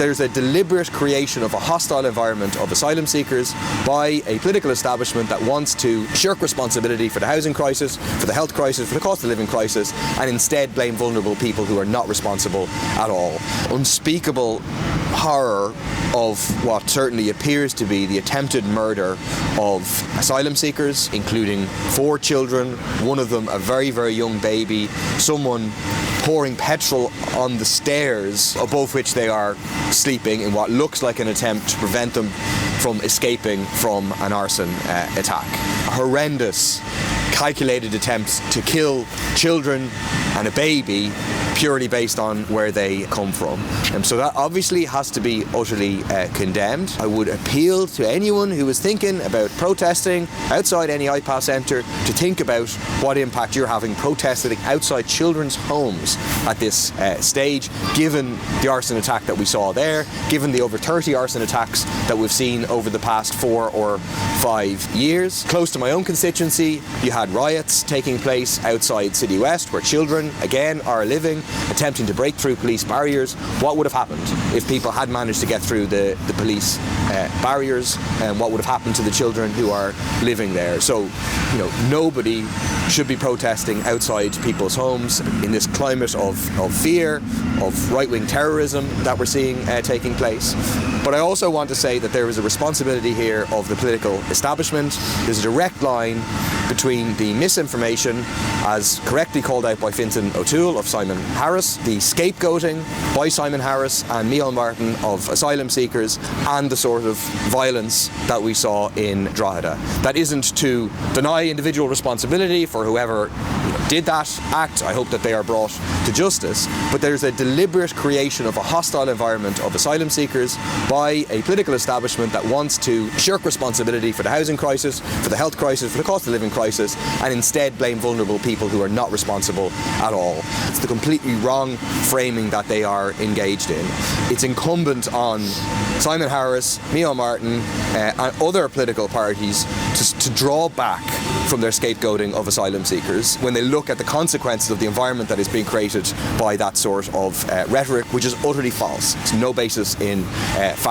There's a deliberate creation of a hostile environment of asylum seekers by a political establishment that wants to shirk responsibility for the housing crisis, for the health crisis, for the cost of living crisis, and instead blame vulnerable people who are not responsible at all. Unspeakable horror of what certainly appears to be the attempted murder of asylum seekers, including 4 children, one of them a very, very young baby, someone pouring petrol on the stairs above which they are sleeping in what looks like an attempt to prevent them from escaping from an arson attack. Horrendous, calculated attempts to kill children and a baby purely based on where they come from. So that obviously has to be utterly condemned. I would appeal to anyone who is thinking about protesting outside any IPAS centre to think about what impact you're having protesting outside children's homes at this stage, given the arson attack that we saw there, given the over 30 arson attacks that we've seen over the past 4 or 5 years. Close to my own constituency, you had riots taking place outside City West where children, again, are living, attempting to break through police barriers. What would have happened if people had managed to get through the police barriers, and what would have happened to the children who are living there? So, nobody should be protesting outside people's homes in this climate of fear, of right-wing terrorism that we're seeing taking place. But I also want to say that there is a responsibility here of the political establishment. There's a direct line between the misinformation, as correctly called out by Fintan O'Toole of Simon Harris, the scapegoating by Simon Harris and Micheál Martin of asylum seekers, and the sort of violence that we saw in Drogheda. That isn't to deny individual responsibility for whoever did that act. I hope that they are brought to justice, but there's a deliberate creation of a hostile environment of asylum seekers by a political establishment that wants to shirk responsibility for the housing crisis, for the health crisis, for the cost of living crisis, and instead blame vulnerable people who are not responsible at all. It's the completely wrong framing that they are engaged in. It's incumbent on Simon Harris, Micheál Martin, and other political parties to draw back from their scapegoating of asylum seekers when they look at the consequences of the environment that is being created by that sort of rhetoric, which is utterly false. It's no basis in fact.